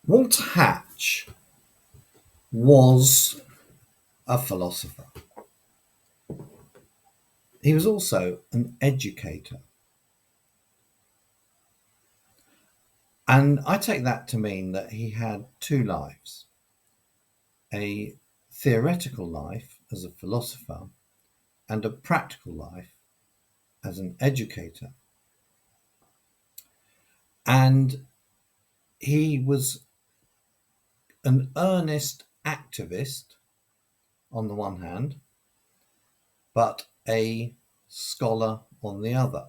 Walter Hatch was a philosopher. He was also an educator. And I take that to mean that he had two lives: a theoretical life as a philosopher and a practical life as an educator. And he was an earnest activist on the one hand, but a scholar on the other.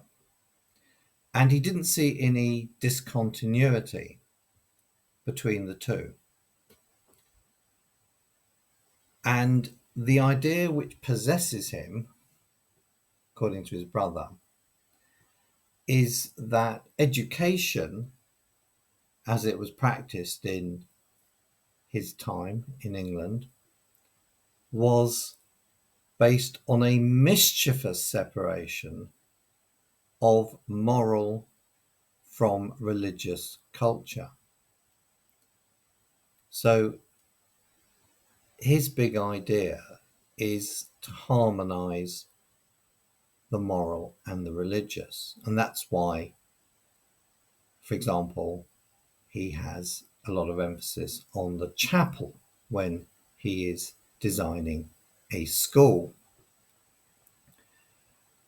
And he didn't see any discontinuity between the two. And the idea which possesses him, according to his brother, is that education, as it was practiced in his time in England, was based on a mischievous separation of moral from religious culture. So his big idea is to harmonize the moral and the religious. And that's why, for example, he has a lot of emphasis on the chapel when he is designing a school.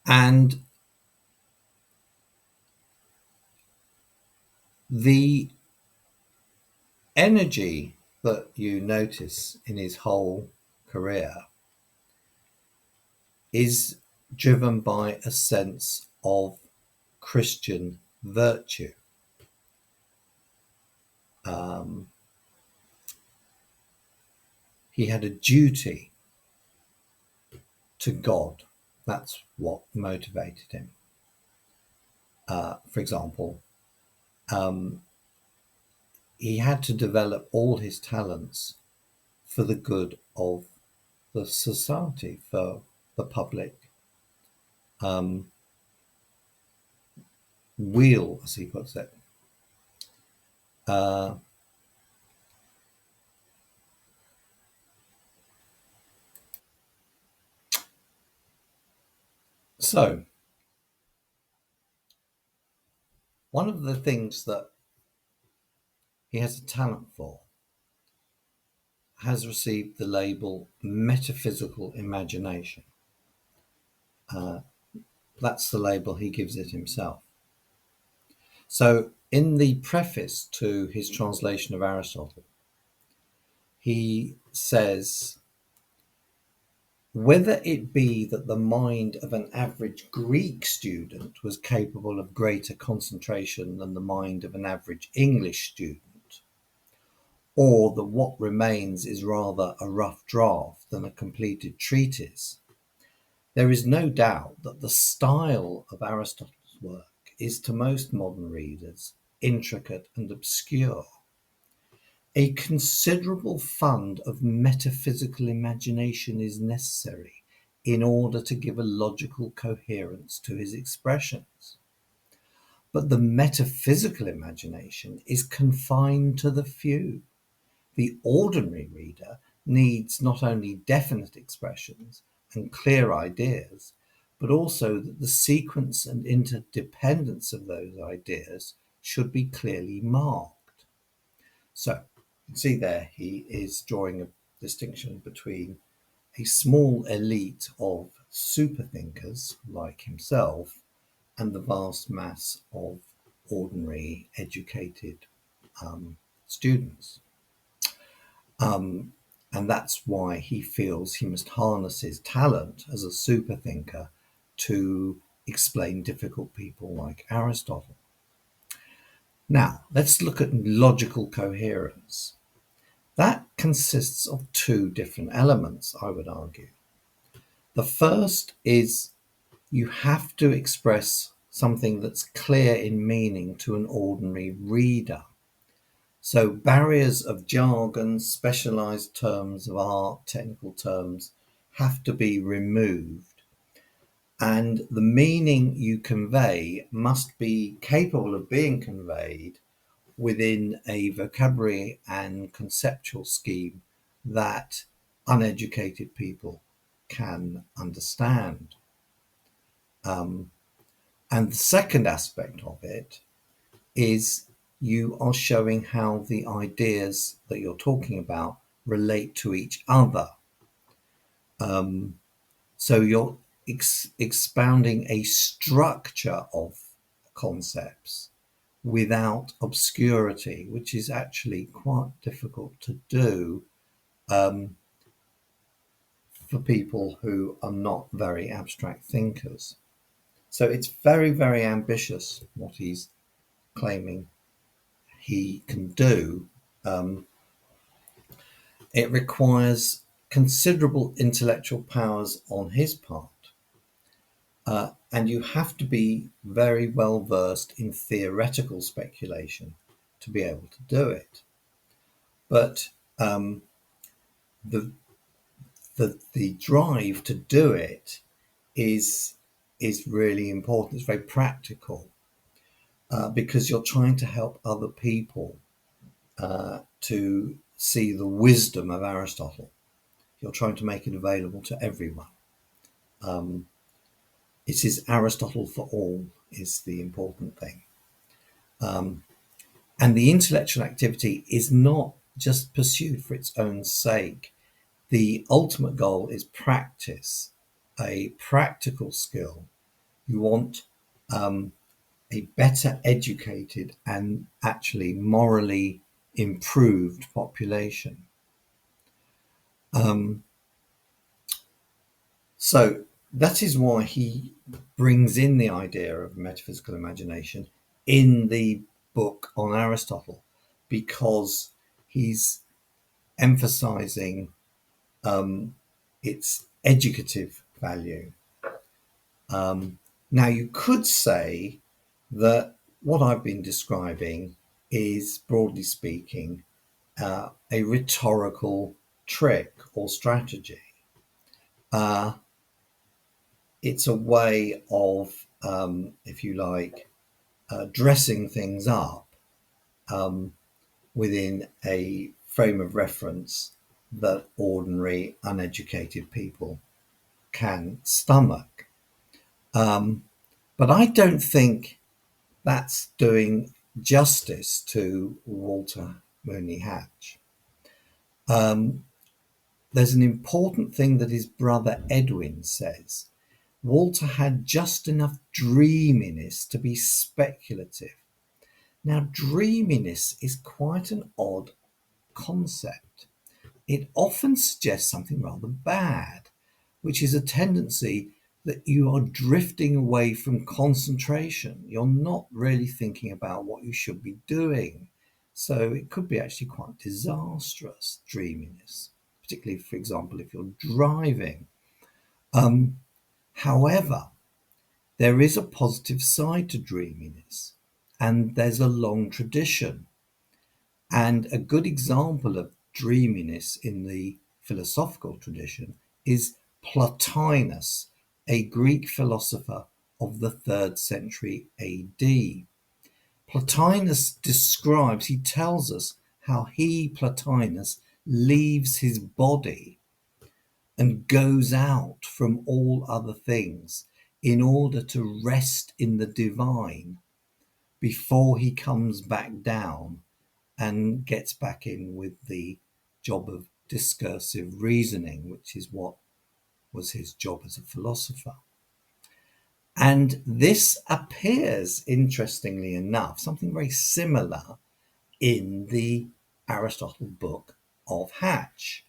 And the energy that you notice in his whole career is driven by a sense of Christian virtue. He had a duty to God. That's what motivated him. For example, he had to develop all his talents for the good of the society, for the public weal, as he puts it. So, one of the things that he has a talent for has received the label metaphysical imagination. That's the label he gives it himself. So, in the preface to his translation of Aristotle, he says, whether it be that the mind of an average Greek student was capable of greater concentration than the mind of an average English student, or that what remains is rather a rough draft than a completed treatise, there is no doubt that the style of Aristotle's work is to most modern readers intricate and obscure. A considerable fund of metaphysical imagination is necessary in order to give a logical coherence to his expressions. But the metaphysical imagination is confined to the few. The ordinary reader needs not only definite expressions and clear ideas, but also that the sequence and interdependence of those ideas should be clearly marked. So, you can see there he is drawing a distinction between a small elite of super thinkers like himself and the vast mass of ordinary educated students. And that's why he feels he must harness his talent as a super thinker to explain difficult people like Aristotle. Now, let's look at logical coherence. That consists of two different elements, I would argue. The first is you have to express something that's clear in meaning to an ordinary reader. So barriers of jargon, specialized terms of art, technical terms have to be removed. And the meaning you convey must be capable of being conveyed within a vocabulary and conceptual scheme that uneducated people can understand. And the second aspect of it is you are showing how the ideas that you're talking about relate to each other. So you're expounding a structure of concepts without obscurity, which is actually quite difficult to do for people who are not very abstract thinkers. So it's very, very ambitious what he's claiming he can do. Um, it requires considerable intellectual powers on his part. And you have to be very well versed in theoretical speculation to be able to do it. But the the drive to do it is really important. It's very practical because you're trying to help other people to see the wisdom of Aristotle. You're trying to make it available to everyone. It is Aristotle for all is the important thing. And the intellectual activity is not just pursued for its own sake. The ultimate goal is practice, a practical skill. You want a better educated and actually morally improved population. So that is why he brings in the idea of metaphysical imagination in the book on Aristotle, because he's emphasizing its educative value. Now, you could say that what I've been describing is, broadly speaking, a rhetorical trick or strategy. It's a way of, if you like, dressing things up within a frame of reference that ordinary, uneducated people can stomach. But I don't think that's doing justice to Walter Mooney Hatch. There's an important thing that his brother Edwin says. Walter had just enough dreaminess to be speculative. Now, dreaminess is quite an odd concept. It often suggests something rather bad, which is a tendency that you are drifting away from concentration. You're not really thinking about what you should be doing. So it could be actually quite disastrous, dreaminess, particularly, for example, if you're driving. However, there is a positive side to dreaminess, and there's a long tradition. And a good example of dreaminess in the philosophical tradition is Plotinus, a Greek philosopher of the 3rd century AD. Plotinus describes, he tells us how he, Plotinus, leaves his body and goes out from all other things in order to rest in the divine before he comes back down and gets back in with the job of discursive reasoning, which is what was his job as a philosopher. And this appears, interestingly enough, something very similar in the Aristotle book of Hatch.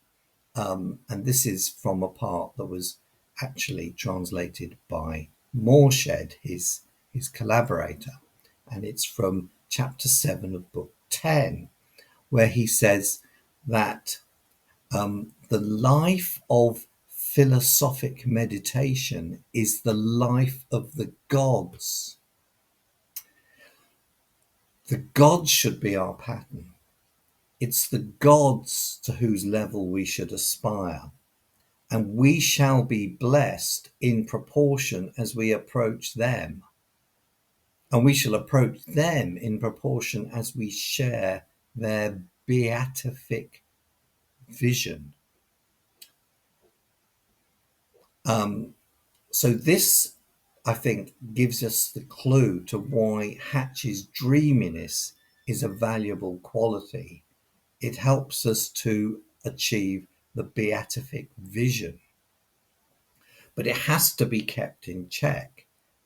And this is from a part that was actually translated by Morshed, his collaborator. And it's from chapter 7 of book 10, where he says that the life of philosophic meditation is the life of the gods. The gods should be our pattern. It's the gods to whose level we should aspire. And we shall be blessed in proportion as we approach them. and we shall approach them in proportion as we share their beatific vision. So this, I think, gives us the clue to why Hatch's dreaminess is a valuable quality. It helps us to achieve the beatific vision, but it has to be kept in check.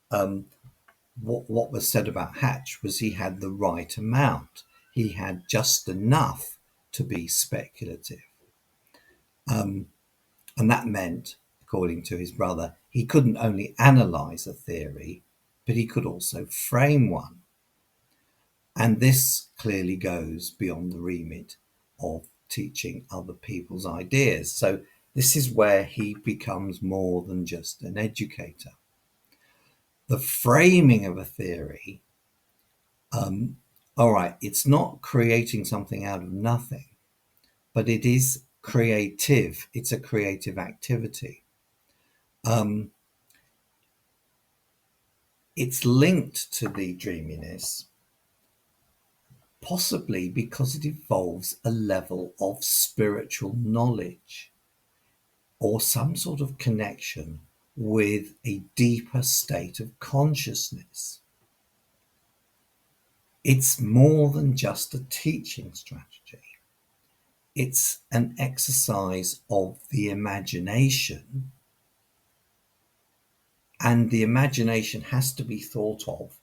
What was said about Hatch was he had the right amount. He had just enough to be speculative. And that meant, according to his brother, he couldn't only analyze a theory, but he could also frame one. And this clearly goes beyond the remit of teaching other people's ideas. So this is where he becomes more than just an educator. The framing of a theory, all right, it's not creating something out of nothing, but it is creative. It's a creative activity. It's linked to the dreaminess, possibly because it involves a level of spiritual knowledge or some sort of connection with a deeper state of consciousness. It's more than just a teaching strategy. It's an exercise of the imagination, and the imagination has to be thought of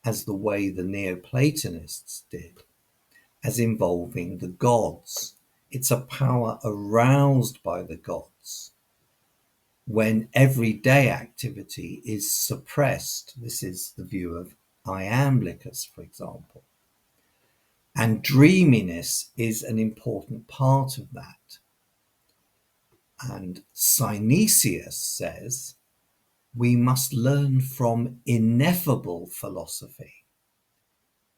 as the way the Neoplatonists did, as involving the gods. It's a power aroused by the gods when everyday activity is suppressed. This is the view of Iamblichus, for example. And dreaminess is an important part of that. And Synesius says we must learn from ineffable philosophy.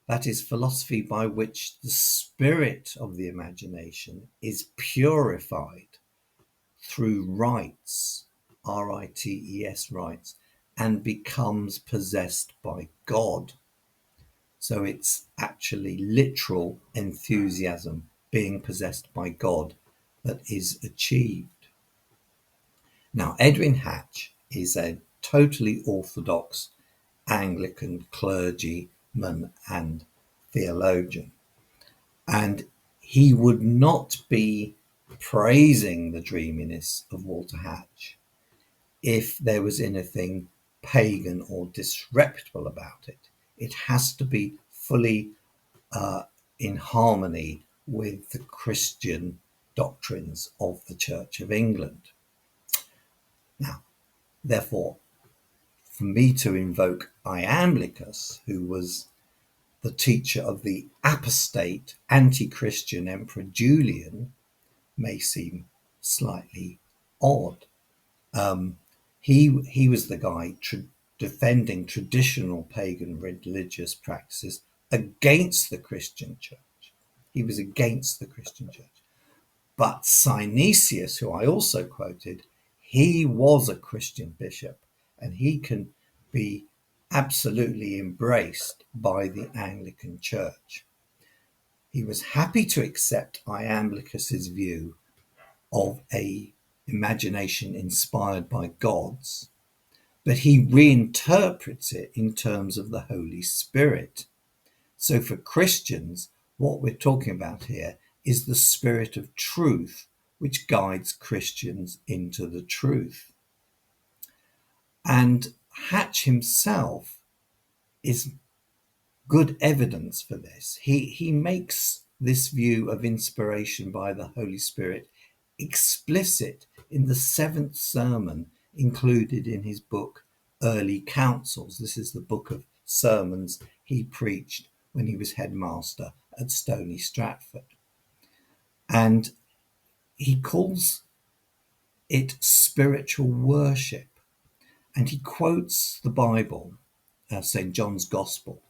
That is philosophy by which the spirit of the imagination is purified through rites, rites, rites, and becomes possessed by God. So it's actually literal enthusiasm, being possessed by God, that is achieved. Now, Edwin Hatch is a totally orthodox Anglican clergyman and theologian, and he would not be praising the dreaminess of Walter Hatch if there was anything pagan or disreputable about it. It has to be fully in harmony with the Christian doctrines of the Church of England. Now, therefore, for me to invoke Iamblichus, who was the teacher of the apostate anti-Christian Emperor Julian, may seem slightly odd. He was the guy defending traditional pagan religious practices against the Christian church. He was against the Christian church. But Synesius, who I also quoted, he was a Christian bishop, and he can be absolutely embraced by the Anglican Church. He was happy to accept Iamblichus's view of a imagination inspired by gods, but he reinterprets it in terms of the Holy Spirit. So for Christians, what we're talking about here is the spirit of truth, which guides Christians into the truth. And Hatch himself is good evidence for this. He makes this view of inspiration by the Holy Spirit explicit in the 7th sermon included in his book Early Counsels. This is the book of sermons he preached when he was headmaster at Stony Stratford. And he calls it spiritual worship. And he quotes the Bible, St. John's Gospel,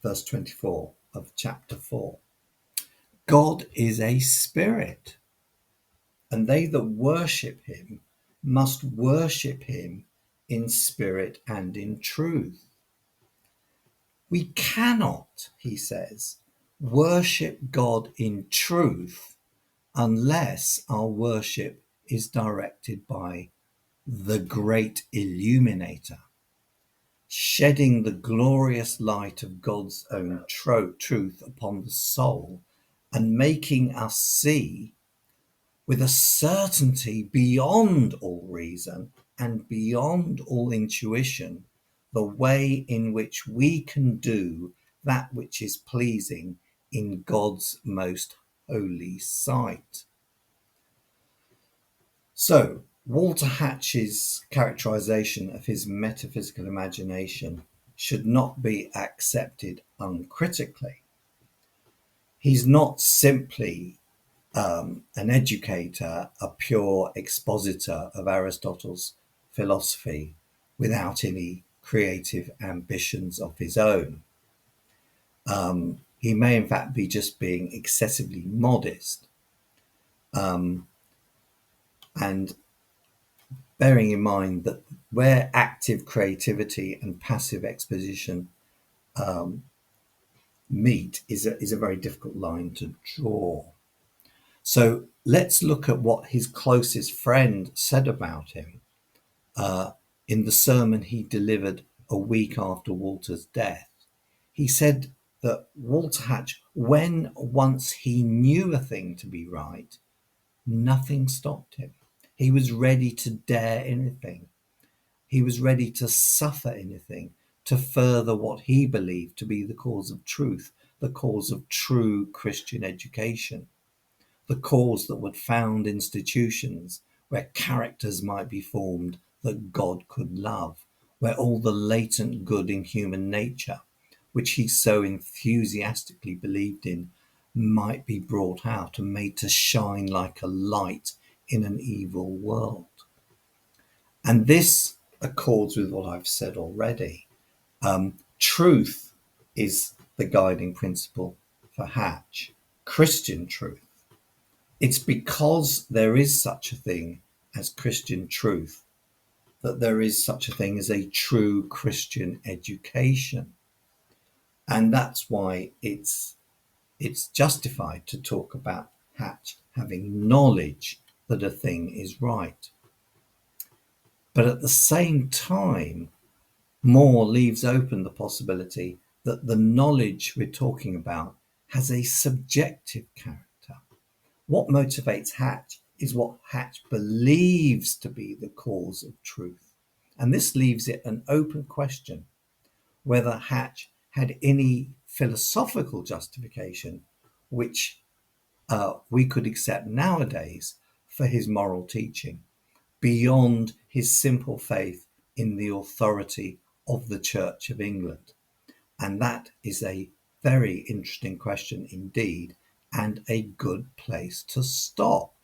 verse 24 of chapter 4. God is a spirit, and they that worship him must worship him in spirit and in truth. We cannot, he says, worship God in truth unless our worship is directed by the great illuminator, shedding the glorious light of God's own truth upon the soul and making us see with a certainty beyond all reason and beyond all intuition the way in which we can do that which is pleasing in God's most holy sight. So, Walter Hatch's characterization of his metaphysical imagination should not be accepted uncritically. He's not simply an educator, a pure expositor of Aristotle's philosophy without any creative ambitions of his own. He may, in fact, be just being excessively modest. And bearing in mind that where active creativity and passive exposition meet is a very difficult line to draw. So let's look at what his closest friend said about him in the sermon he delivered a week after Walter's death. He said that Walter Hatch, when once he knew a thing to be right, nothing stopped him. He was ready to dare anything. He was ready to suffer anything to further what he believed to be the cause of truth, the cause of true Christian education, the cause that would found institutions where characters might be formed that God could love, where all the latent good in human nature, which he so enthusiastically believed in, might be brought out and made to shine like a light in an evil world. And this accords with what I've said already. Truth is the guiding principle for Hatch, Christian truth. It's because there is such a thing as Christian truth that there is such a thing as a true Christian education. And that's why it's justified to talk about Hatch having knowledge that a thing is right. But at the same time, Moore leaves open the possibility that the knowledge we're talking about has a subjective character. What motivates Hatch is what Hatch believes to be the cause of truth. And this leaves it an open question whether Hatch had any philosophical justification which we could accept nowadays for his moral teaching beyond his simple faith in the authority of the Church of England. And that is a very interesting question indeed, and a good place to stop.